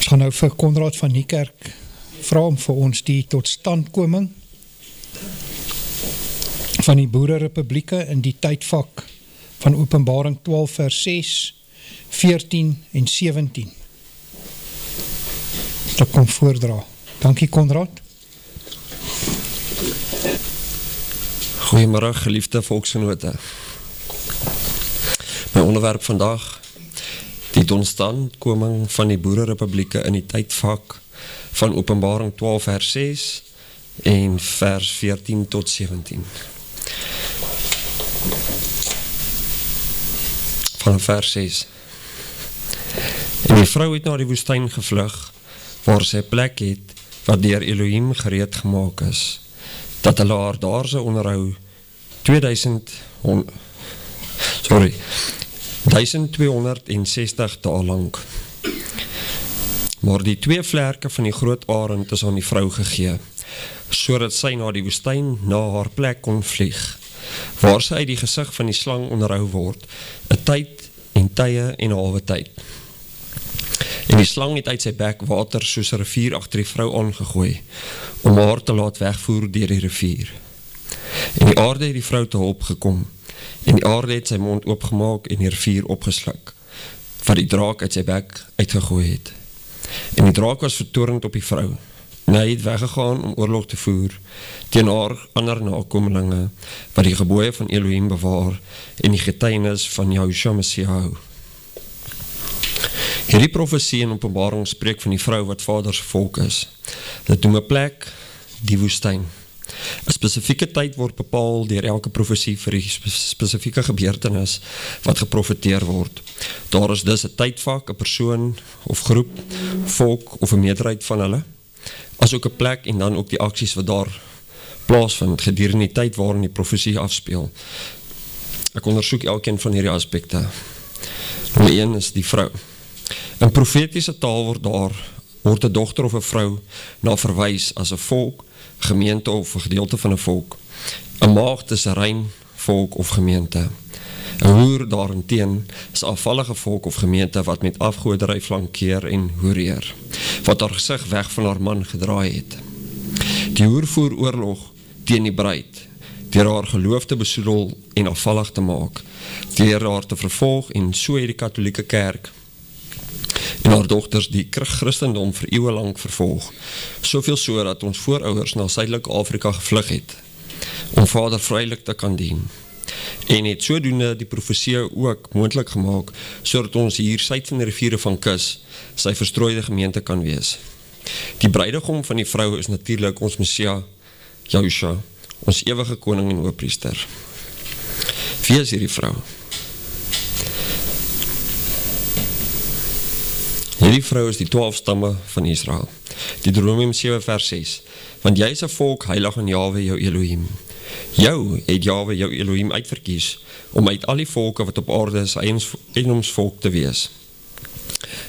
Ons gaan nou vir Konrad van Niekerk vra om vir ons die totstandkoming van die Boererepublieke in die tydvak van Openbaring 12 vers 6, 14 en 17. Dat kom voordra. Dankie Konrad. Goeiemiddag geliefde volksgenote. My onderwerp vandag, die totstandkoming van die Boererepublieke in die tydvak van Openbaring 12 vers 6 en vers 14 tot 17. Van vers 6. En die vrou het na die woestyn gevlug, waar sy plek het, wat deur Elohim gereed gemaak is, dat hulle haar daar sou onderhou 1260 dae lang. Maar die 2 vlerke van die groot arend is aan die vrou gegee, sodat sy na die woestyn na haar plek kon vlieg, waar sy die gesig van die slang onderhou word, 'n tyd en tye en 'n halwe tyd. En die slang het uit sy bek water soos 'n rivier agter die vrou aangegooi, om haar te laat wegvoer deur die rivier. En die aarde het die vrou te hulp gekom, en die aarde het sy mond oopgemaak en die rivier opgesluk, wat die draak uit sy bek uitgegooi het. En die draak was vertorend op die vrou, en hy het weggegaan om oorlog te voer, teen haar ander nakomelinge, wat die gebooie van Elohim bewaar, en die getuienis van Yahushua Messia hou. Hierdie profesie en Openbaring spreek van die vrou wat vader se volk is. Dit noem 'n plek die woestyn. 'n Spesifieke tyd word bepaal deur elke profesie vir die spesifieke gebeurtenis wat geprofeteer word. Daar is dus 'n tydvak, 'n persoon of groep, volk of 'n meerderheid van hulle, as ook 'n plek en dan ook die aksies wat daar plaasvind gedurende die tyd waarin die profesie afspeel. Ek ondersoek elkeen van hierdie aspekte. Nommer 1 is die vrou. In profetiese taal word 'n dogter of 'n vrou na verwys as 'n volk, gemeente of 'n gedeelte van 'n volk. 'n maagd is 'n rein volk of gemeente. 'n hoer daarenteen is 'n afvallige volk of gemeente wat met afgoderry flankeer en hoereer, wat haar gesig weg van haar man gedraai het. Die hoer voer oorlog teen die bruid, deur haar geloof te besoedel en afvallig te maak, deur haar te vervolg, en so het die Katholieke Kerk en haar dogters die Christendom vir eeue lank vervolg, soveel so dat ons voorouers na Suidelike Afrika gevlug het, om Vader vrylik te kan dien, en het sodoende die profesie ook moontlik gemaak, sodat ons hier suid van die riviere van Kus, sy verstrooide gemeente kan wees. Die bruidegom van die vrou is natuurlik ons Messia, Yahushua, ons ewige koning en hoëpriester. Wie is hierdie vrou? Hierdie vrou is die 12 stamme van Israel. Deuteronomium 7 vers 6. Want jy is 'n volk heilig aan Jahwe jou Elohim. Jou het Jahwe jou Elohim uitverkies, om uit al die volke wat op aarde is eienoomsvolk te wees.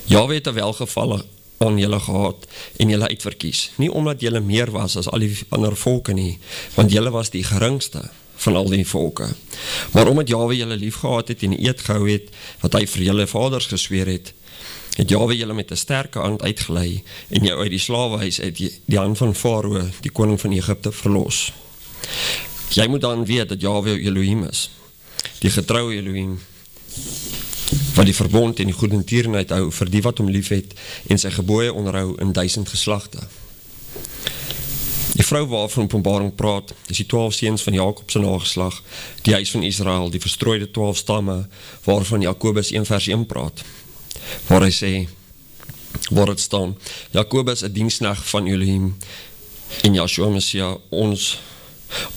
Jahwe het 'n welgevalle aan julle gehad en julle uitverkies, nie omdat julle meer was as al die ander volke nie, want julle was die geringste van al die volke, maar omdat Jahwe julle lief gehad het en die eed gehou het, wat hy vir julle vaders gesweer het Jahwe julle met 'n sterke hand uitgelei en jou uit die slawehuis uit die hand van Farao, die koning van Egipte, verlos. Jy moet dan weet dat Jahwe jou Elohim is, die getroue Elohim, wat die verbond en die goedertierenheid hou vir die wat hom lief het en sy gebooie onderhou in 1000 geslagte. Die vrou waarvan Openbaring praat, is die 12 seuns van Jakob se nageslag, die huis van Israel, die verstrooide 12 stamme, waarvan Jakobus 1 vers 1 praat, waar hy sê, waar het staan, Jakobus 'n diensknegt van Elohim en Yahshua Messia ons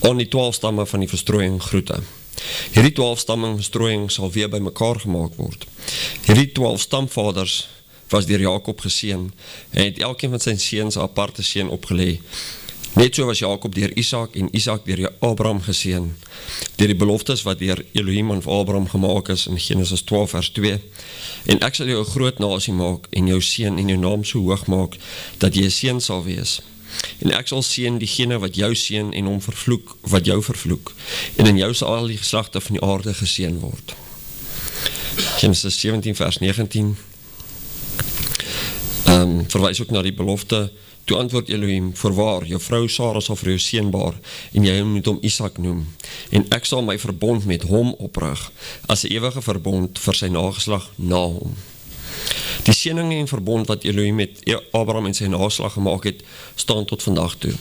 aan die 12 stamme van die verstrooiing groete. Hierdie 12 stamme verstrooiing sal weer by mekaar gemaak word. Hierdie 12 stamvaders was deur Jakob geseën en het elkeen van sy seuns 'n aparte seën opgelê. Net so was Jakob deur Isak en Isak deur Abraham geseën, deur die beloftes wat deur Elohim aan Abraham gemaak is in Genesis 12 vers 2. En ek sal jou 'n groot nasie maak en jou seën en jou naam so hoog maak, dat jy 'n seën sal wees. En ek sal seën diegene wat jou seën en hom vervloek wat jou vervloek. En in jou sal al die geslagte van die aarde geseën word. Genesis 17 vers 19. verwys ook na die belofte, toe antwoord Elohim, voorwaar, jou vrou Sarah sal vir jou seun baar, en jy moet hom Isak noem, en ek sal my verbond met hom oprig, as 'n ewige verbond vir sy nageslag na hom. Die seëninge en verbond wat Elohim met Abraham en sy nageslag gemaak het, staan tot vandag toe.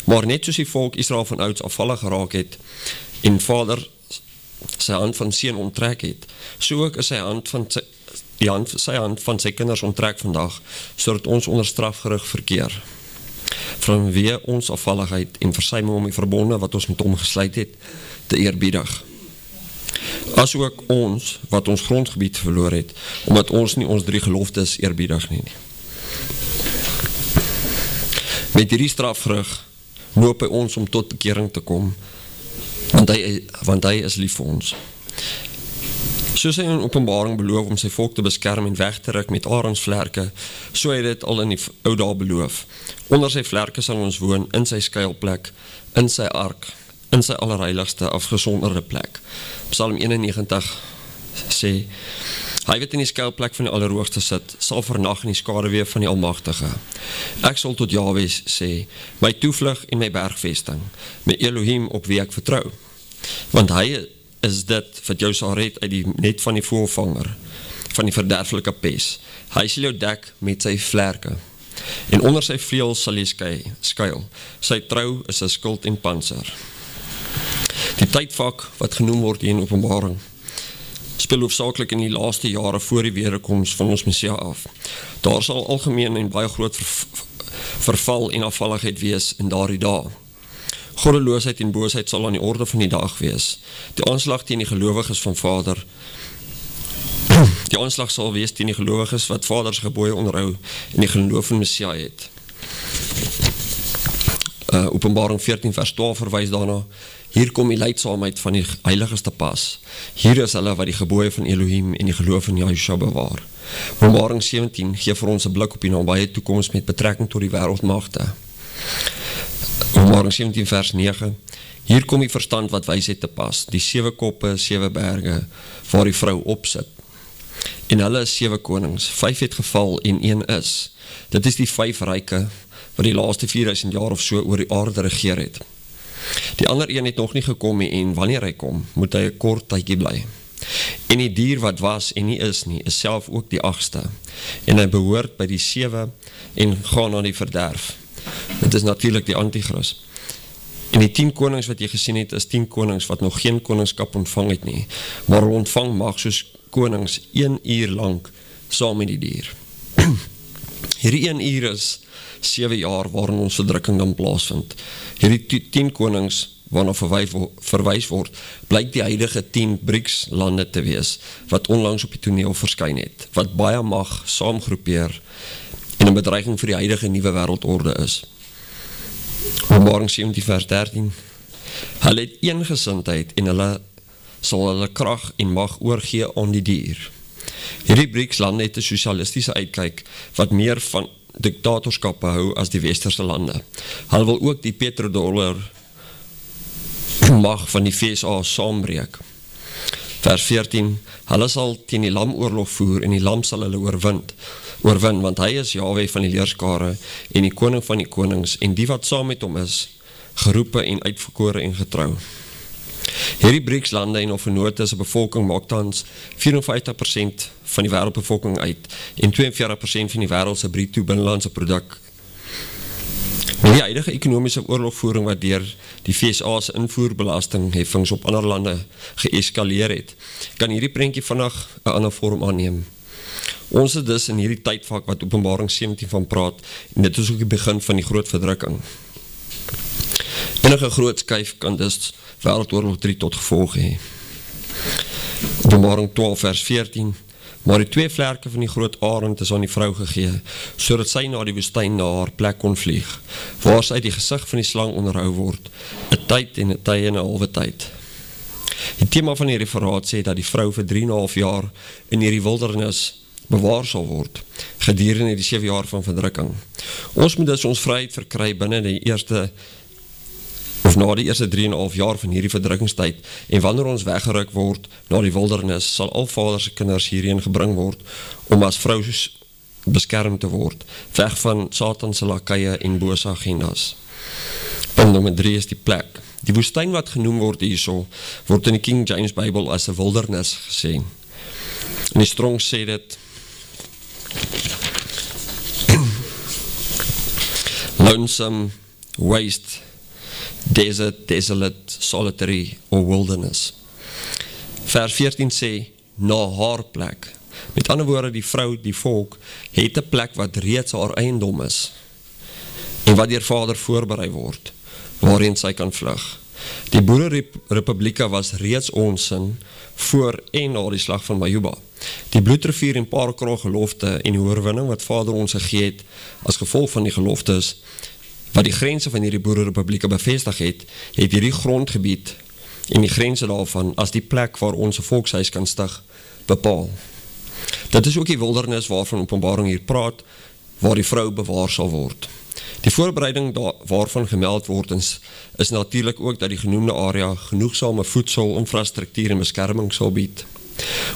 Maar net soos die volk Israel van ouds afvallig geraak het, en vader sy hand van seun onttrek het, so ook is sy hand van sy kinders onttrek vandag, sodat ons onder strafgerig verkeer, vanweë ons afvalligheid en versuim om die verbonde wat ons met hom gesluit het, te eerbiedig. As ook ons, wat ons grondgebied verloor het, omdat ons nie ons 3 geloftes eerbiedig nie. Met hierdie strafgerig noop hy ons om tot bekering te kom, want hy is lief vir ons. Soos hy in Openbaring beloof om sy volk te beskerm en weg te ruk met aronsvlerke, so hy dit al in die ou dae beloof. Onder sy vlerke sal ons woon, in sy skuilplek, in sy ark, in sy allerheiligste afgesonderde plek. Psalm 91 sê, hy wat in die skuilplek van die Allerhoogste sit, sal vernag in die skaduwee van die Almagtige. Ek sal tot Jahwe sê, my toevlug en my bergvesting, my Elohim op wie ek vertrou. Want hy is dit wat jou sal red uit die net van die voëlvanger, van die verderflike pes. Hy sal jou dek met sy vlerke, en onder sy vleuels sal jy skuil. Sy trou is 'n skild en panser. Die tydvak wat genoem word in Openbaring, speel hoofsaaklik in die laaste jare voor die wederkoms van ons Messia af. Daar sal algemeen en baie groot verval en afvalligheid wees in daardie dae. Goddeloosheid en boosheid sal aan die orde van die dag wees. Die aanslag teen die gelowiges van Vader, die aanslag sal wees teen die gelowiges wat Vader se gebooie onderhou en die geloof in Messia het. Openbaring 14 vers 12 verwys daarna, hier kom die leidsaamheid van die heiliges te pas. Hier is hulle wat die gebooie van Elohim en die geloof in Yahusha bewaar. Openbaring 17 gee vir ons 'n blik op die nabye toekoms met betrekking tot die wêreldmagte. Openbaring 17 vers 9, hier kom die verstand wat wysheid te pas, die 7 koppe, 7 berge, waar die vrou opsit. En hulle is 7 konings, 5 het geval en 1 is. Dit is die 5 ryke, wat die laaste 4000 jaar of so oor die aarde regeer het. Die ander een het nog nie gekom nie, en wanneer hy kom, moet hy 'n kort tydjie bly. En die dier wat was en nie is nie, is self ook die 8ste, en hy behoort by die 7 en gaan na die verderf. Dit is natuurlik die Antichrist. En die 10 konings wat jy gesien het, is 10 konings wat nog geen koningskap ontvang het nie, maar hulle ontvang mag soos konings 1 uur lang saam met die dier. Hierdie 1 uur is 7 jaar waarin ons verdrukking dan plaasvind. Hierdie 10 konings waarna verwys word, blyk die huidige 10 BRICS lande te wees, wat onlangs op die toneel verskyn het, wat baie mag saamgroepeer en 'n bedreiging vir die huidige nuwe wêreldorde is. Openbaring 17 vers 13, hulle het eengesindheid en hulle sal hulle krag en mag oorgee aan die dier. Hierdie BRICS lande het 'n sosialistiese uitkyk wat meer van diktatorskappe hou as die westerse lande. Hulle wil ook die petrodollar mag van die VSA saambreek. Vers 14, hulle sal teen die lam oorlog voer en die lam sal hulle oorwin, want hy is Jahwe van die leerskare en die koning van die konings en die wat saam met hom is, geroepe en uitverkore en getrou. Hierdie BRICS lande en of vennote se bevolking maak tans 54% van die wêreldbevolking uit en 42% van die wêreld se bruto binnelandse produk. Met die huidige ekonomiese oorlogvoering wat deur die VSA se invoerbelastingheffings op ander lande geeskaleer het, kan hierdie prentjie vinnig 'n ander vorm aanneem. Ons is dus in hierdie tydvak wat Openbaring 17 van praat, en dit is ook die begin van die groot verdrukking. Enige groot skuif kan dus Wêreldoorlog 3 tot gevolg hê. Openbaring 12 vers 14, maar die 2 vlerke van die groot arend is aan die vrou gegee, sodat sy na die woestyn na haar plek kon vlieg, waar sy die gesig van die slang onderhou word, 'n tyd en 'n tye en 'n halwe tyd. Die tema van die referaat sê dat die vrou vir 3,5 jaar in hierdie wildernis bewaar sal word, gedurende die 7 jaar van verdrukking. Ons moet dus ons vryheid verkry binne die eerste of na die eerste 3,5 jaar van hierdie verdrukkingstyd, en wanneer ons weggeruk word na die wildernis, sal al Vader se kinders hierheen gebring word, om as vrou beskerm te word, weg van Satanse lakkeie en bose agendas. Punt nommer 3 is die plek. Die woestyn wat genoem word hierso, word in die King James Bible as 'n wildernis gesê. En die Strong sê dit, lonesome, waste, desert, desolate, solitary or wilderness. Vers 14 sê, na haar plek. Met ander woorde, die vrou, die volk, het 'n plek wat reeds haar eiendom is, en wat deur Vader voorberei word, waarheen sy kan vlug. Die Boererepublieke was reeds ons sin, voor en na die slag van Majuba. Die bloedrivier en Paarkraal gelofte en die oorwinning wat Vader ons gegee het, as gevolg van die geloftes, wat die grense van hierdie Boererepublieke bevestig het, het hierdie grondgebied en die grense daarvan as die plek waar ons 'n volkshuis kan stig, bepaal. Dit is ook die wildernis waarvan Openbaring hier praat, waar die vrou bewaar sal word. Die voorbereiding waarvan gemeld word is natuurlik ook dat die genoemde area genoegsame voedsel, infrastruktuur en beskerming sal bied,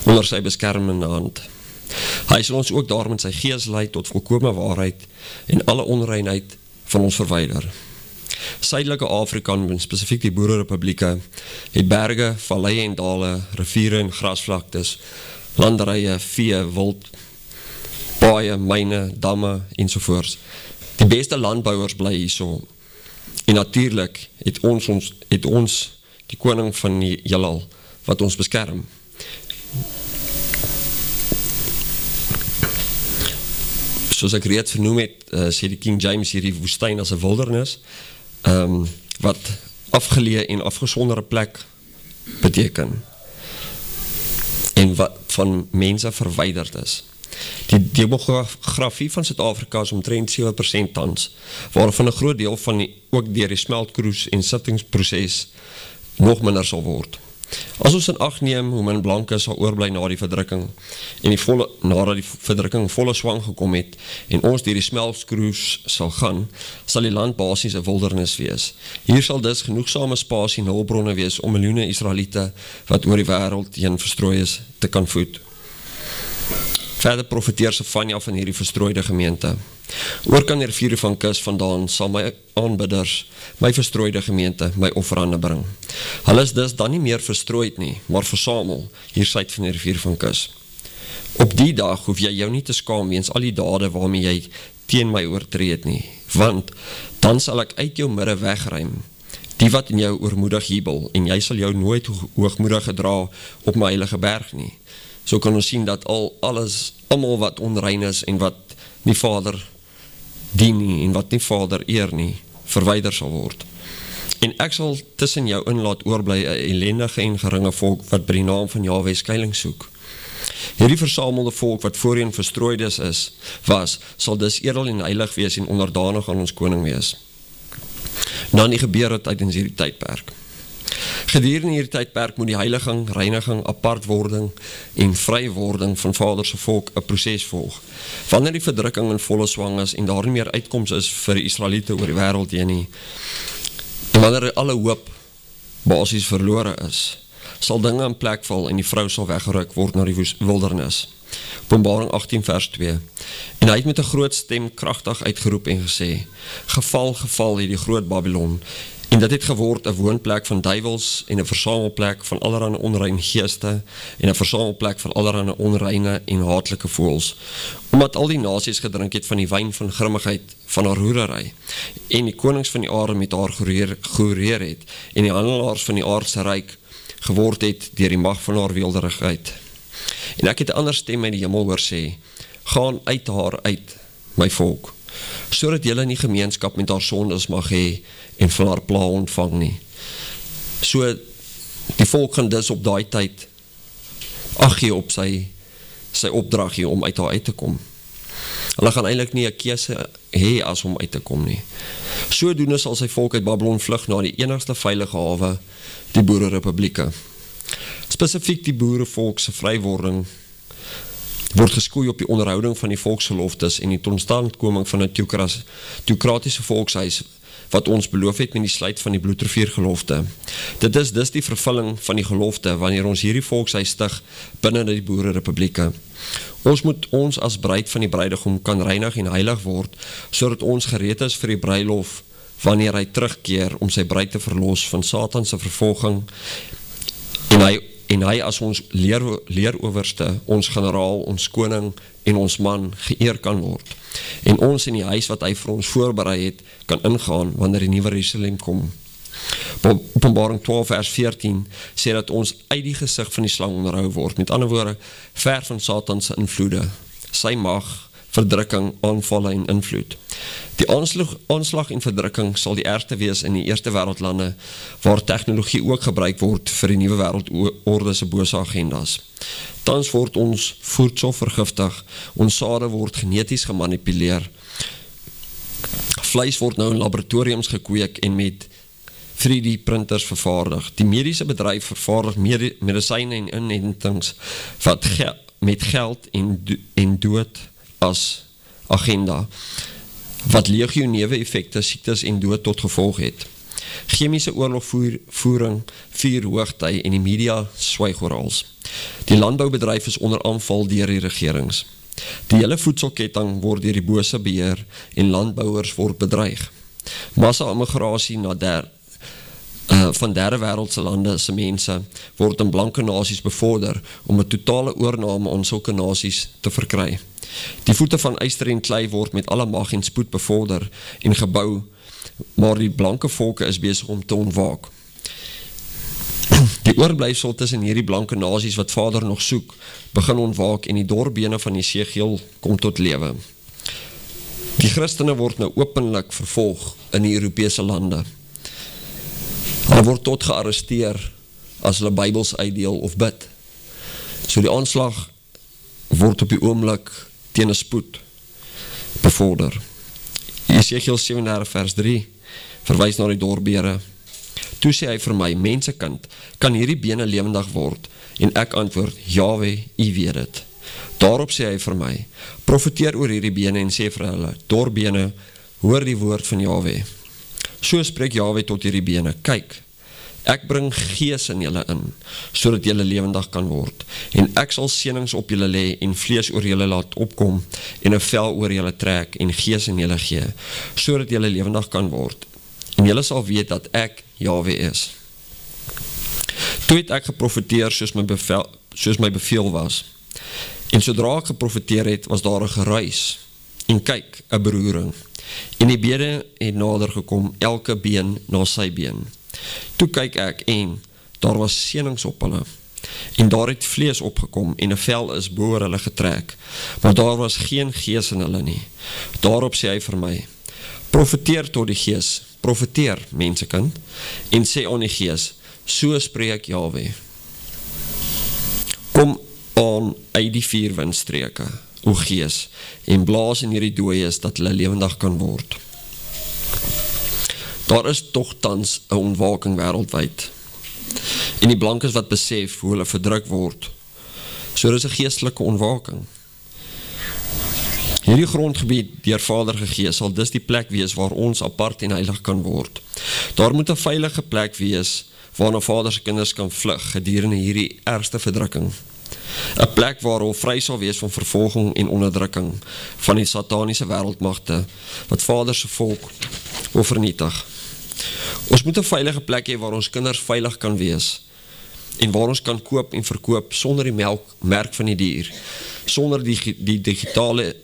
onder sy beskermende hand. Hy sal ons ook daar met sy gees lei tot volkome waarheid en alle onreinheid van ons verwyder. Suidelike Afrika, en spesifiek die Boererepublieke, het berge, valleie en dale, riviere en grasvlaktes, landerye, vee, wild, paaie, myne, damme ensovoorts. Die beste landbouers bly hierso. En natuurlik het ons die koning van die heelal wat ons beskerm. Soos ek reeds vernoem het, sê die King James hierdie woestyn as 'n wildernis, wat afgeleë en afgesonderde plek beteken, en wat van mense verwyderd is. Die demografie van Suid-Afrika is omtrent 7% tans, waarvan 'n groot deel van ook deur die smeltkroes en sittingsproses nog minder sal word. As ons in ag neem hoe min blanke sal oorbly na die verdrukking, en nadat die verdrukking volle swang gekom het, en ons deur die smeltkroes sal gaan, sal die land basies 'n wildernis wees. Hier sal dus genoegsame spasie en hulpbronne wees om miljoene Israeliete wat oor die wêreld heen verstrooi is, te kan voed. Verder profeteer Sefanja van hierdie verstrooide gemeente. Oor kan die riviere van Kus vandaan sal my aanbidders, my verstrooide gemeente, my offerande bring. Hulle is dus dan nie meer verstrooid nie, maar versamel, hier suid van die rivier van Kus. Op die dag hoef jy jou nie te skaam weens al die dade waarmee jy teen my oortree het nie, want dan sal ek uit jou midde wegruim, die wat in jou oormoedig jubel, en jy sal jou nooit hoogmoedig gedra op my heilige berg nie. So kan ons sien dat almal wat onrein is en wat nie Vader dien nie en wat nie Vader eer nie, verwyder sal word. En ek sal tussen jou in laat oorbly 'n ellendige en geringe volk wat by die naam van Jahwe skuiling soek. Hierdie versamelde volk wat voorheen verstrooides was, sal dus edel en heilig wees en onderdanig aan ons koning wees. Nou nie gebeur het tydens hierdie tydperk. Gedurende hierdie tydperk moet die heiliging, reiniging, apartwording en vrywording van Vader se volk 'n proses volg. Wanneer die verdrukking in volle swang is en daar nie meer uitkoms is vir die Israeliete oor die wêreld heen nie, en wanneer alle hoop basies verlore is, sal dinge in plek val en die vrou sal weggeruk word na die wildernis. Openbaring 18 vers 2. En hy het met 'n groot stem kragtig uitgeroep en gesê, geval, geval hierdie groot Babylon, en dit het geword 'n woonplek van duiwels en 'n versamelplek van allerlei onrein geeste en 'n versamelplek van allerlei onreine en haatlike voëls, omdat al die nasies gedrink het van die wyn van grimmigheid van haar hoerery, en die konings van die aarde met haar gehoreer het, en die handelaars van die aardse ryk geword het deur die mag van haar weelderigheid. En ek het 'n ander stem uit die hemel hoor sê, gaan uit haar uit, my volk, sodat julle nie gemeenskap met haar sondes mag hê en van haar pla ontvang nie. So, die volk gaan dus op daai tyd ag gee op sy opdrag hier om uit haar uit te kom. Hulle gaan eintlik nie 'n keuse hê as om uit te kom nie. Sodoende sal sy volk uit Babylon vlug na die enigste veilige hawe, die Boererepublieke. Spesifiek die boerevolk se vrywording word geskoei op die onderhouding van die volksgeloftes en die totstandkoming van 'n teokratiese volkshuis wat ons beloof het met die sluit van die bloedrivier gelofte. Dit is dus die vervulling van die gelofte, wanneer ons hierdie volkshuis stig binne die Boererepublieke. Ons moet ons as bruid van die bruidegom kan reinig en heilig word, sodat ons gereed is vir die bruilof, wanneer hy terugkeer om sy bruid te verlos van Satanse vervolging, en hy as ons leerowerste, ons generaal, ons koning en ons man geëer kan word. En ons in die huis wat hy vir ons voorberei het, kan ingaan wanneer die nuwe Jerusalem kom. Openbaring 12 vers 14 sê dat ons uit die gesig van die slang onderhou word, met ander woorde, ver van Satanse invloede, sy mag, verdrukking, aanvalle en invloed. Die aanslag en verdrukking sal die ergste wees in die eerste wêreldlande, waar tegnologie ook gebruik word vir die nuwe wêreldorde se bose agendas. Tans word ons voedsel vergiftig, ons sade word geneties gemanipuleer, vleis word nou in laboratoriums gekweek en met 3D printers vervaardig. Die mediese bedryf vervaardig medisyne en inentings wat met geld en dood as agenda, wat legio neeweffekte, siektes en dood tot gevolg het. Chemiese oorlogvoering vier hoogtyd en die media swyg oor alles. Die landboubedryf is onder aanval deur die regerings. Die hele voedselketting word deur die bose beheer en landbouers word bedreig. Massa-immigrasie van derde wêreldse lande se mense word in blanke nasies bevorder om 'n totale oorname aan sulke nasies te verkry. Die voete van yster en klei word met alle mag en spoed bevorder en gebou, maar die blanke volke is besig om te ontwaak. Die oorblyfsel tussen hierdie blanke nasies wat Vader nog soek, begin ontwaak en die dorbene van Jesegiel kom tot lewe. Die Christene word nou openlik vervolg in die Europese lande. Hulle word tot gearresteer as hulle Bybels uitdeel of bid. So die aanslag word op die oomblik teen 'n spoed bevorder. Jesegiel 37 vers 3 verwys na die dorbere. Toe sê hy vir my, mensekind, kan hierdie bene lewendig word? En ek antwoord, Jahwe, u weet dit. Daarop sê hy vir my, profeteer oor hierdie bene en sê vir hulle, dorbene, hoor die woord van Jahwe. So spreek Jahwe tot hierdie bene, kyk, ek bring gees in julle in, sodat julle lewendig kan word, en ek sal seënings op julle lê en vlees oor julle laat opkom, en 'n vel oor julle trek, en gees in julle gee, sodat julle lewendig kan word, en julle sal weet dat ek Jahwe is. Toe het ek geprofeteer soos my beveel was, en sodra ek geprofeteer het, was daar 'n geruis, en kyk, 'n beroering, en die bene het nader gekom, elke been na sy been. Toe kyk ek en daar was seënings op hulle, en daar het vlees opgekom en 'n vel is bo hulle getrek, maar daar was geen gees in hulle nie. Daarop sê hy vir my, profeteer tot die gees, profeteer mensekind, en sê aan die gees, so spreek Jahwe. Kom aan uit die 4 windstreke, o gees, en blaas in hierdie dooies dat hulle lewendig kan word. Daar is tog tans 'n ontwaking wêreldwyd. En die blankes wat besef hoe hulle verdruk word. So is 'n geestelike ontwaking. Hierdie grondgebied deur Vader gegee sal dus die plek wees waar ons apart en heilig kan word. Daar moet 'n veilige plek wees waarna Vader se kinders kan vlug gedurende hierdie ergste verdrukking. 'n Plek waar hulle vry sal wees van vervolging en onderdrukking van die sataniese wêreldmagte wat Vader se volk wil vernietig. Ons moet 'n veilige plek hê waar ons kinders veilig kan wees en waar ons kan koop en verkoop sonder die merk van die dier, sonder die digitale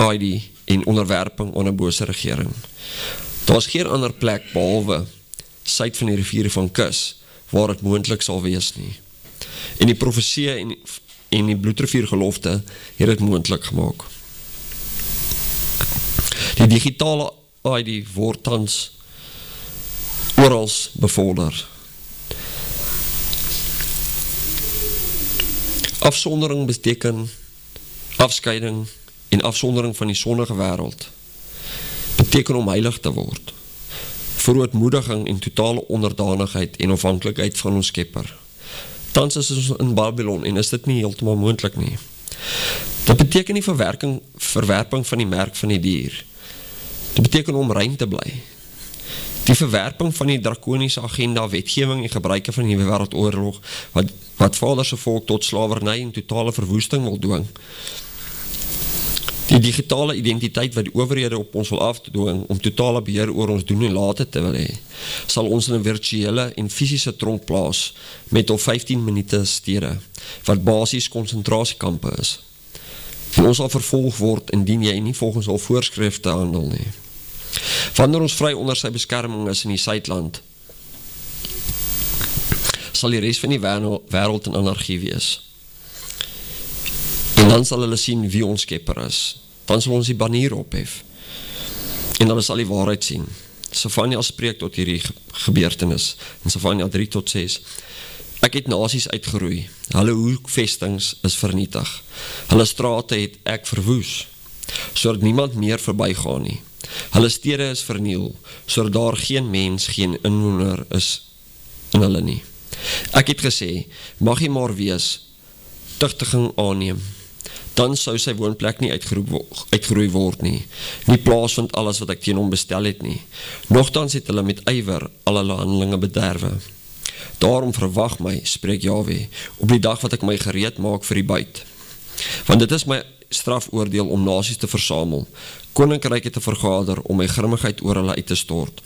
ID en onderwerping aan 'n bose regering. Daar is geen ander plek behalwe suid van die riviere van Kus waar dit moontlik sal wees nie. En die profesie en die bloedrivier gelofte het dit moontlik gemaak. Die digitale ID word tans orals bevorder. Afsondering beteken afskeiding en afsondering van die sondige wêreld. Beteken om heilig te word. Verootmoediging en totale onderdanigheid en afhanklikheid van ons Skepper. Tans is ons in Babylon en is dit nie heeltemal moontlik nie. Dit beteken nie verwerping van die merk van die dier. Dit beteken om rein te bly. Die verwerping van die draconiese agenda, wetgewing en gebruike van die wêreldoorlog, wat Vader se volk tot slawerny en totale verwoesting wil dwing. Die digitale identiteit wat die owerhede op ons wil afdwing om totale beheer oor ons doen en late te wil hê, sal ons in 'n virtuele en fisiese tronk plaas met op 15 minute stede, wat basies konsentrasiekampe is. En ons sal vervolg word indien jy nie volgens al voorskrifte handel nie. Wanneer ons vry onder sy beskerming is in die Suidland, sal die res van die wêreld in anargie wees. En dan sal hulle sien wie ons skepper is. Dan sal ons die banier ophef. En hulle sal die waarheid sien. Sefania spreek tot hierdie gebeurtenis. In Sefania 3-6. Ek het nasies uitgeroei. Hulle hoekvestings is vernietig. Hulle strate het ek verwoes, sodat niemand meer verbygaan nie. Hulle stede is verniel, sodat daar geen mens, geen inwoner is in hulle nie. Ek het gesê, mag hy maar wees, tugtiging aanneem. Dan sou sy woonplek nie uitgeroei word nie. Nie plaas vind alles wat ek teen hom bestel het nie. Nogtans het hulle met ywer al hulle handelinge bederwe. Daarom verwag my, spreek Jahwe, op die dag wat ek my gereed maak vir die buit. Want dit is my strafoordeel om nasies te versamel, koninkryke te vergader, om my grimmigheid oor hulle uit te stort,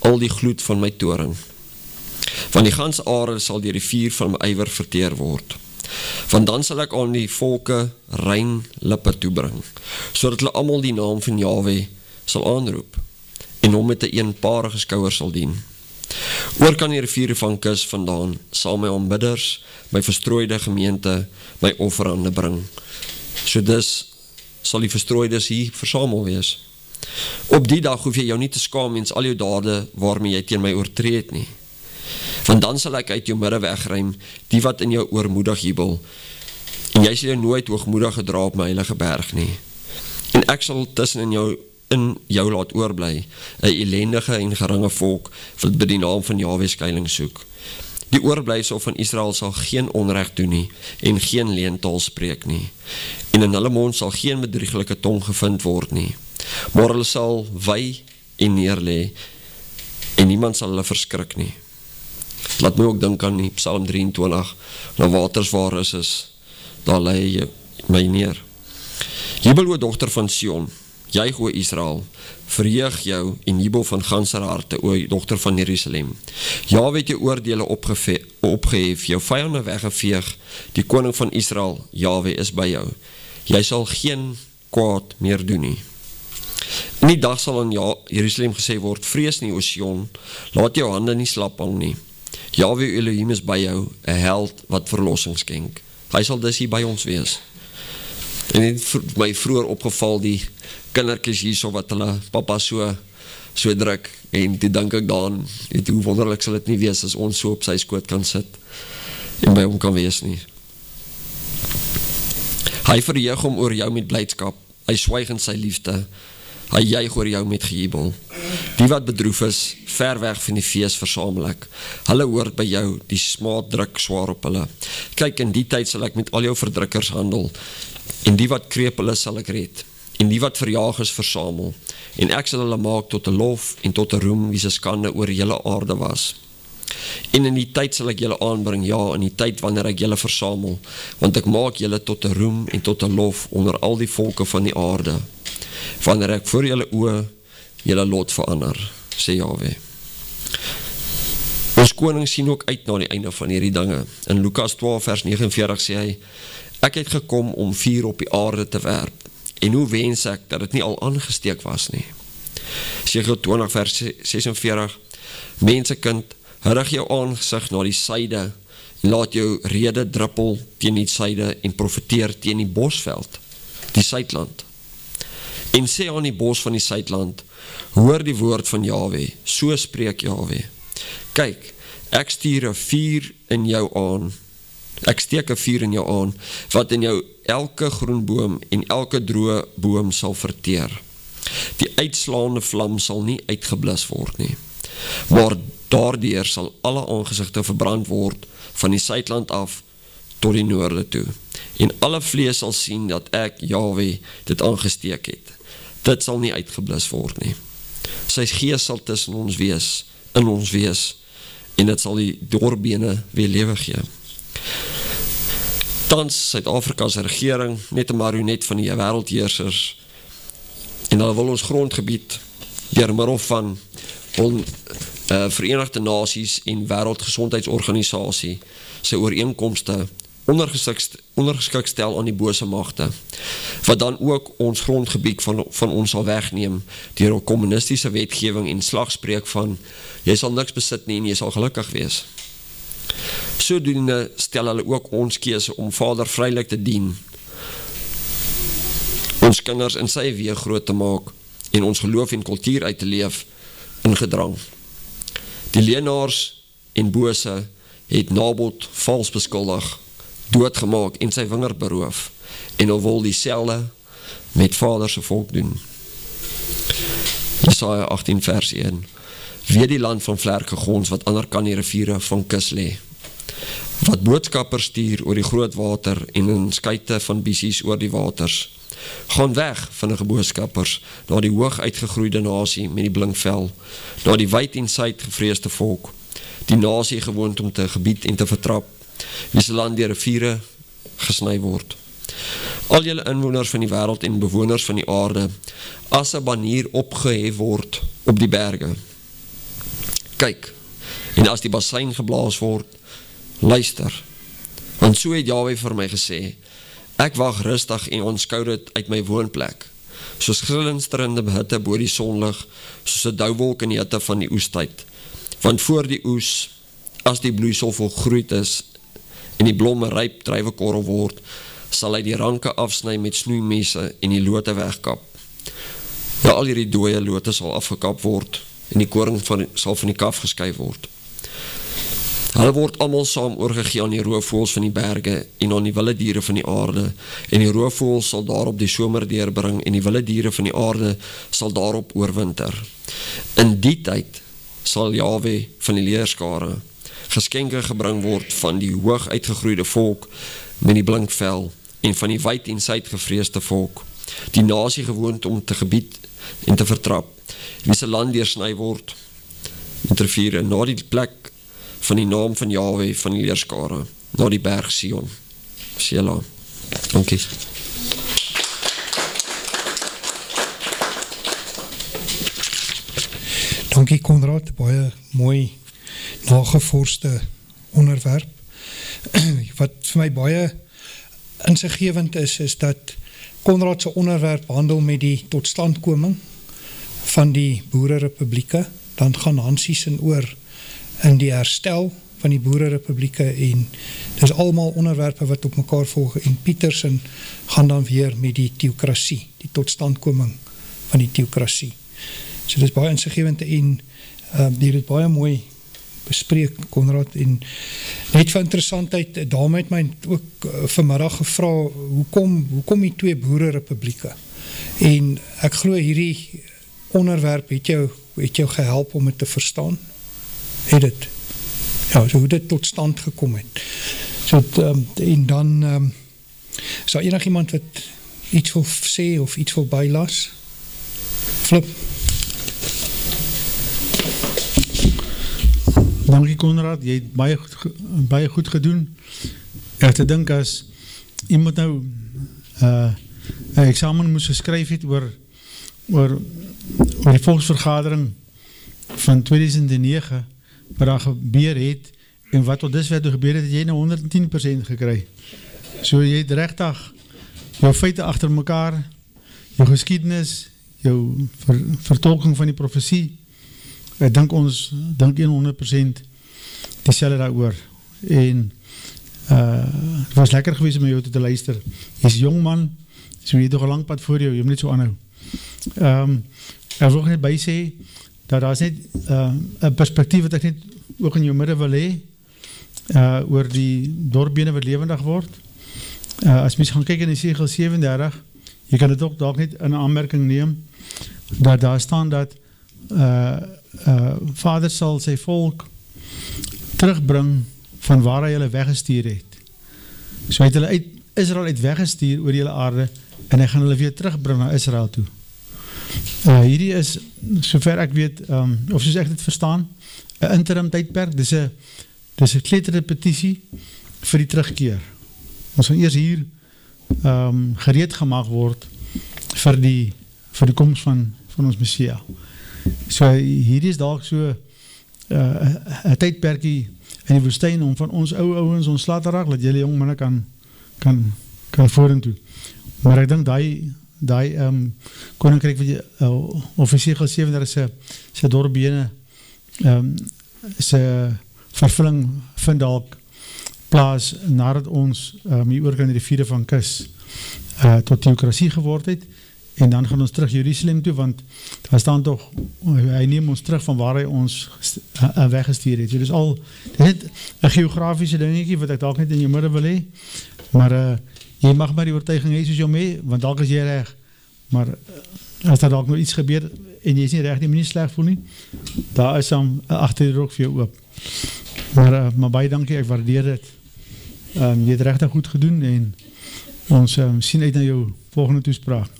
al die gloed van my toring. Want die ganse aarde sal deur die vuur van my ywer verteer word. Want dan sal ek aan die volke rein lippe toebring, sodat hulle almal die naam van Jahwe sal aanroep, en hom met 'n eenparige skouer sal dien. Oor kan die riviere van kus vandaan, sal my aanbidders, my verstrooide gemeente, my offerande bring. So dus sal die verstrooides hier versamel wees. Op die dag hoef jy jou nie te skaam mens al jou dade waarmee jy teen my oortree het nie. Want dan sal ek uit jou midde wegruim, die wat in jou oormoedig jubel, en jy sal jou nooit hoogmoedig gedra op my heilige berg nie. En ek sal tussen in jou laat oorbly, 'n elendige en geringe volk, wat by die naam van Jahwe skuiling soek. Die oorblysel van Israel sal geen onreg doen nie, en geen leentaal spreek nie. En in hulle mond sal geen bedrieglike tong gevind word nie. Maar hulle sal wy en neerlê, en niemand sal hulle verskrik nie. Laat my ook dink aan die Psalm 23, na waters waar is, daar lê jy my neer. Jubel o dogter van Sion, juig o Israel, verheug jou en jubel van ganser harte o dogter van Jerusalem. Jahwe het jou oordele opgehef, jou vyande weggeveeg, die koning van Israel, Jahwe is by jou. Jy sal geen kwaad meer doen nie. In die dag sal in Jerusalem gesê word, vrees nie o Sion, laat jou hande nie slap hang nie. Jahwe Elohim is by jou, 'n held wat verlossing skenk. Hy sal dus hier by ons wees. En het my vroeër opgeval die kindertjies hierso wat hulle papa so druk, en toe dink ek daan, hoe wonderlik sal dit nie wees as ons so op sy skoot kan sit en by hom kan wees nie. Hy verheug hom oor jou met blydskap, hy swyg in sy liefde, hy juig oor jou met gejubel. Die wat bedroef is, ver weg van die fees versamel ek. Hulle hoort by jou, die smaad druk swaar op hulle. Kyk, in die tyd sal ek met al jou verdrukkers handel, en die wat krepel is sal ek red, en die wat verjaag is versamel, en ek sal hulle maak tot 'n lof en tot 'n roem wie se skande oor hele aarde was. En in die tyd sal ek julle aanbring, ja, in die tyd wanneer ek julle versamel, want ek maak julle tot 'n roem en tot 'n lof onder al die volke van die aarde, wanneer ek voor julle oë julle lot verander, sê Jahwe. Ons koning sien ook uit na die einde van hierdie dinge. In Lukas 12 vers 49 sê hy, ek het gekom om vuur op die aarde te werp, en hoe wens ek dat dit nie al aangesteek was nie. Jesaja 20 vers 46, mensekind, rig jou aangesig na die suide, en laat jou rede druppel teen die suide, en profeteer teen die bosveld, die Suidland. En sê aan die bos van die Suidland, hoor die woord van Jahwe, so spreek Jahwe. Kyk, ek stuur 'n vuur in jou aan, ek steek 'n vuur in jou aan, wat in jou elke groen boom en elke droë boom sal verteer. Die uitslaande vlam sal nie uitgeblus word nie, maar daardeur sal alle aangesigte verbrand word, van die Suidland af tot die noorde toe. En alle vlees sal sien dat ek, Jahwe, dit aangesteek het. Dit sal nie uitgeblus word nie. Sy gees sal tussen ons wees, in ons wees, en dit sal die doorbene weer lewe gee. Tans Suid-Afrika se regering, net 'n marionet van die wêreldheersers, en hulle wil ons grondgebied deur middel van Verenigde Nasies en Wêreldgesondheidsorganisasie sy ooreenkomste ondergeskik stel aan die bose magte, wat dan ook ons grondgebied van ons sal wegneem deur 'n kommunistiese wetgewing en slagspreuk van jy sal niks besit nie en jy sal gelukkig wees. Sodoende stel hulle ook ons keuse om Vader vrylik te dien, ons kinders in sy weë groot te maak en ons geloof en kultuur uit te leef in gedrang. Die leenaars en bose het Nabot vals beskuldig, doodgemaak en sy wingerd beroof, en hy wil dieselfde met Vader se volk doen. Jesaja 18 vers 1. Weet die land van vlerke gons, wat ander kan die riviere van kus lê, wat boodskappers stuur oor die groot water en in skuite van bissies oor die waters. Gaan weg vinnige boodskappers na die hoog uitgegroeide nasie met die blink vel, na die wyd en suid gevreesde volk, die nasie gewoond om te gebied en te vertrap, wie se land deur riviere gesny word. Al julle inwoners van die wêreld en bewoners van die aarde, as 'n banier opgehef word op die berge. Kyk, en as die bassein geblaas word, luister, want so het Jahwe vir my gesê, ek wag rustig en aanskou dit uit my woonplek, soos glinsterende hitte bo die sonlig, soos 'n douwolk in die hitte van die oestyd, want voor die oes, as die bloeisel volgroeid is, en die blomme ryp druiwekorrel word, sal hy die ranke afsny met snoeimesse en die lote wegkap. Ja, al hierdie dooie lote sal afgekap word, en die koring sal van die kaf geskei word. Hulle word almal saam oorgegee aan die roofvoëls van die berge en aan die wilde diere van die aarde, en die roofvoëls sal daarop die somer deurbring en die wilde diere van die aarde sal daarop oorwinter. In die tyd sal Jahwe van die leerskare geskenke gebring word van die hoog uitgegroeide volk met die blink vel en van die wyd en suid gevreesde volk, die nasie gewoond om te gebied en te vertrap, wie se land deursny word met riviere, na die plek van die naam van Jahwe van die leerskare, na die berg Sion. Sela. Dankie. Dankie Konrad, baie mooi nagevorste onderwerp. Wat vir my baie insiggewend is dat Konrad se onderwerp handel met die totstandkoming van die Boererepublieke, dan gaan Hansie se oor in die herstel van die Boererepublieke en dis almal onderwerpe wat op mekaar volg en Pietersen gaan dan weer met die teokrasie, die totstandkoming van die teokrasie. So dis baie insiggewend en die het baie mooi bespreek, Konrad, en net vir interessantheid, daarmee het my ook vanmiddag gevra, hoekom die twee Boererepublieke? En ek glo hierdie onderwerp het jou gehelp om het te verstaan? Het het? Ja, so hoe dit tot stand gekom het. So, en dan, is daar enig iemand wat iets wil sê of iets wil bylas? Flip? Dankie Konrad, jy het baie goed gedoen. Ek te dink as iemand nou 'n eksamen moes geskryf het oor die volksvergadering van 2009 wat daar gebeur het en wat tot dusver toe gebeur het jy nou 110% gekry. So jy het regtig jou feite agter mekaar, jou geskiedenis, jou vertolking van die profesie. Ek dink ons dink 100% dieselfde daaroor. En het was lekker geweest om jou te luister. Jy is jong man, so jy het toch een lang pad voor jou, jy moet net so aanhou. Ek wil ook net by sê, dat daar is net een perspektief wat ek net ook in jou midden wil hê, oor die dorpbene wat levendig word. As mens gaan kyk in die Segel 37, jy kan dit ook dalk net in aanmerking neem, dat daar staan dat Vader sal sy volk terugbring van waar hy hulle weggestuur het. So hy het hulle uit Israel uit weggestuur oor die hele aarde en hy gaan hulle weer terugbring na Israel toe. Hierdie is, sover ek weet, of soos ek dit verstaan, 'n interim tydperk, dis 'n kletterde petisie vir die terugkeer. Ons gaan eers hier gereed gemaak word vir die komst van ons Messia. So hierdie is dalk so 'n tydperkie in die woestyn om van ons ouens ontslae te raak, dat julle jong manne kan vorentoe. Maar ek dink daai koninkryk wat jy of Esegiel 37 sy dorbene sy vervulling vind dalk plaas nadat ons hier oor kan die riviere van Kus tot theokrasie geword het, en dan gaan ons terug Jerusalem toe, want daar staan toch, hy neem ons terug van waar hy ons weggestuur het. So dis net 'n geografische dingetjie wat ek dalk net in jou midde wil hê, maar jy mag maar die oortuiging hê soos jou mee, want dalk is jy reg, maar as daar dalk nog iets gebeur en jy is nie reg nie, moet nie sleg voel nie, daar is dan agter die rok vir jou oop. Maar baie dankie, ek waardeer dit. Jy het regtig goed gedoen en ons sien uit na jou volgende toespraak.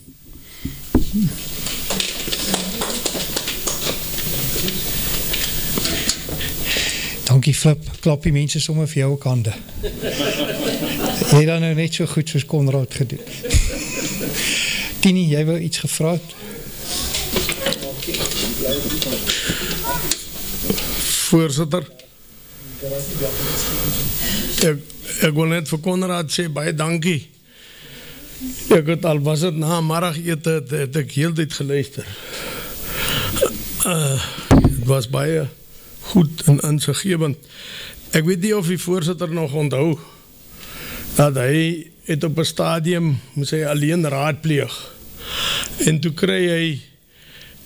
Dankie Flip, klap die mense sommer vir jou ook hande. Jy het dan nou net so goed soos Konrad gedoen. Tini, jy wou iets gevra het? Voorsitter, ek wil net vir Konrad sê, baie dankie. Ek het al was het na middagete, het ek heel tyd geluister. Het was baie goed en insiggewend. Ek weet nie of die voorsitter nog onthou, dat hy het op 'n stadium, moes hy alleen raadpleeg. En toe kry hy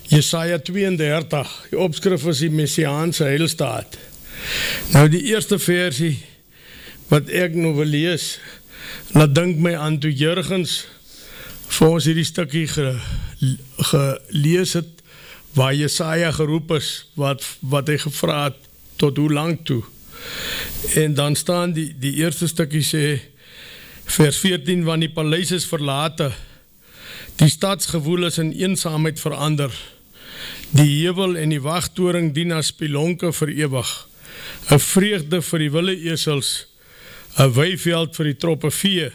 Jesaja 32, die opskrif is die Messiaanse heilstaat. Nou die eerste versie, wat ek nou wil lees, laat dink my aan toe Jurgens vir ons hierdie stukkie gelees het, waar Jesaja geroep is, wat hy gevra het, tot hoe lang toe. En dan staan die eerste stukkie sê, vers 14, want die paleis is verlate, die stadsgewoel is in eensaamheid verander, die heuwel en die wagtoring dien as spelonke vir ewig, 'n vreugde vir die wilde esels, 'n weiveld vir die troppe vee,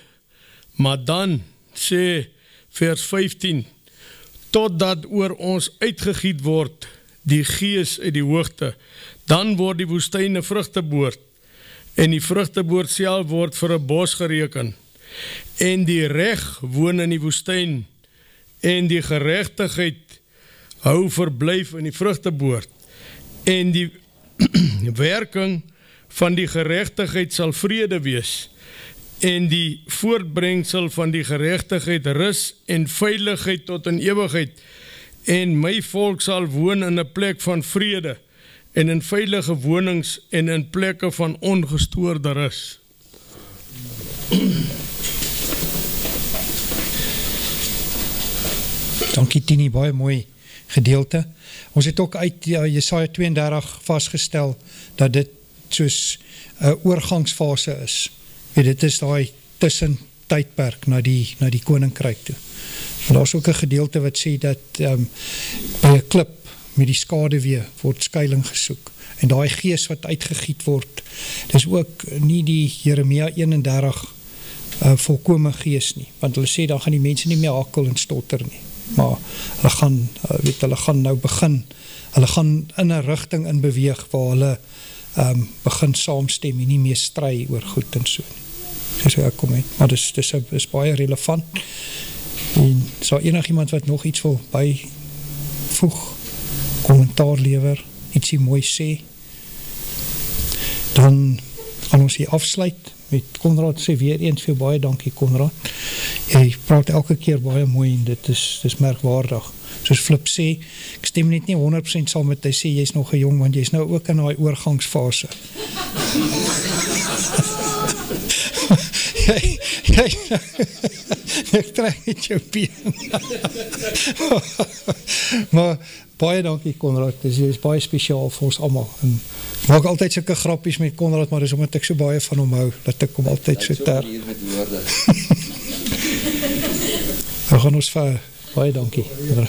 maar dan sê vers 15, totdat oor ons uitgegiet word die gees uit die hoogte, dan word die woestyn 'n vrugteboord, en die vrugteboord self word vir 'n bos gereken, en die reg woon in die woestyn, en die geregtigheid hou verblyf in die vrugteboord, en die werking van die geregtigheid sal vrede wees, en die voortbrengsel van die geregtigheid rus en veiligheid tot in ewigheid, en my volk sal woon in 'n plek van vrede, en in veilige wonings, en in plekke van ongestoorde rus. Dankie Tini, baie mooi gedeelte. Ons het ook uit Jesaja 32 vasgestel, dat dit soos 'n oorgangsfase is. Dit is daai tussen tydperk na die koninkryk toe. Maar daar is ook 'n gedeelte wat sê dat by 'n klip met die skaduwee word skuiling gesoek. En daai gees wat uitgegiet word, dis ook nie die Jeremia 31 volkome gees nie. Want hulle sê, dan gaan die mense nie meer hakkel en stotter nie. Maar hulle gaan nou begin, hulle gaan in 'n rigting in beweeg, waar hulle begin saamstem en nie meer stry oor goed en so. So ek kom uit, maar dis baie relevant. En sal enigiemand wat nog iets wil byvoeg, kommentaar lewer, ietsie mooi sê, dan gaan ons hier afsluit met Konrad sê weer eens vir baie dankie Konrad. Jy praat elke keer baie mooi en dit is merkwaardig. Soos Flip sê, ek stem net nie 100% saam met hy sê, jy is nog 'n jong, want jy is nou ook in die oorgangsfase. Ek trek net jou been. Maar baie dankie Konrad, jy is baie spesiaal vir ons almal. En ek maak altyd sulke grappies met Konrad, maar dis omdat ek so baie van hom hou, dat ek hom altyd so ter. We gaan ons vir baie dankie.